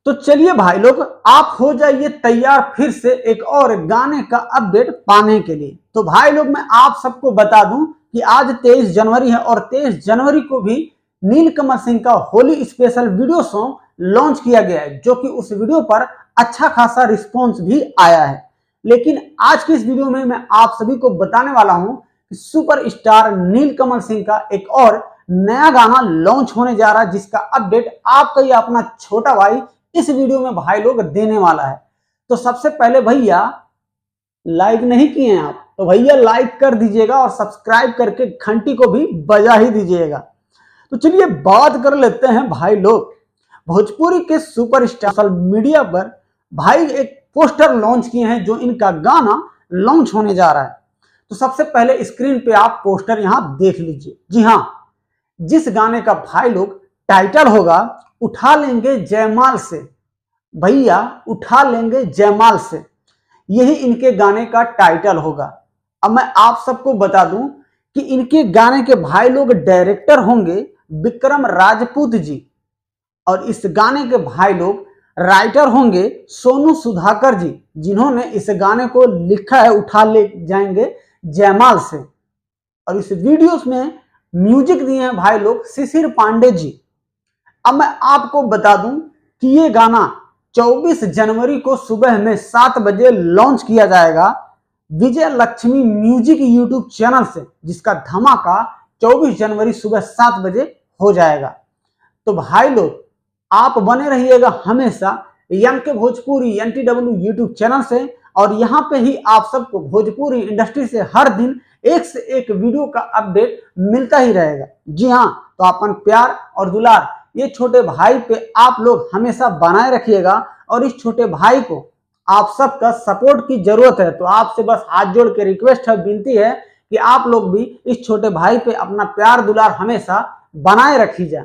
तो चलिए भाई लोग, आप हो जाइए तैयार फिर से एक और गाने का अपडेट पाने के लिए। तो भाई लोग, मैं आप सबको बता दूं कि आज 23 जनवरी है और 23 जनवरी को भी नीलकमल सिंह का Holi special video song launch किया गया है, जो कि उस वीडियो पर अच्छा खासा रिस्पॉन्स भी आया है। लेकिन आज की इस वीडियो में मैं आप सभी को बताने वाला हूं कि सुपरस्टार नीलकमल सिंह का एक और नया गाना लॉन्च होने जा रहा है, जिसका अपडेट आपका ही अपना छोटा भाई इस वीडियो में भाई लोग देने वाला है। तो सबसे पहले भैया, लाइक नहीं किए हैं आप तो भैया लाइक कर दीजिएगा और सब्सक्राइब करके घंटी को भी बजा ही दीजिएगा। तो चलिए बात कर लेते हैं भाई लोग भोजपुरी के सुपरस्टार। सोशल मीडिया पर भाई एक पोस्टर लॉन्च किए हैं जो इनका गाना लॉन्च होने जा रहा है। तो सबसे पहले स्क्रीन पे आप पोस्टर यहां देख लीजिए। जी हां, जिस गाने का भाई लोग टाइटल होगा उठा लेंगे जयमाल से, भैया उठा लेंगे जयमाल से, यही इनके गाने का टाइटल होगा। अब मैं आप सबको बता दूं कि इनके गाने के भाई लोग डायरेक्टर होंगे विक्रम राजपूत जी, और इस गाने के भाई लोग राइटर होंगे सोनू सुधाकर जी, जिन्होंने इस गाने को लिखा है उठा ले जाएंगे जयमाल से। और इस वीडियोस में म्यूजिक दिए हैं भाई लोग शिशिर पांडे जी। अब मैं आपको बता दूं कि ये गाना 24 जनवरी को सुबह में 7 बजे लॉन्च किया जाएगा विजय लक्ष्मी म्यूजिक यूट्यूब चैनल से, जिसका धमाका 24 जनवरी सुबह 7 बजे हो जाएगा। तो भाई लोग, आप बने रहिएगा हमेशा एम के भोजपुरी NTW यूट्यूब चैनल से, और यहाँ पे ही आप सबको भोजपुरी इंडस्ट्री से हर दिन एक से एक वीडियो का अपडेट मिलता ही रहेगा। जी हाँ, तो अपन प्यार और दुलार ये छोटे भाई पे आप लोग हमेशा बनाए रखिएगा, और इस छोटे भाई को आप सबका सपोर्ट की जरूरत है। तो आपसे बस हाथ जोड़ के रिक्वेस्ट है, विनती है कि आप लोग भी इस छोटे भाई पे अपना प्यार दुलार हमेशा बनाए रखिए।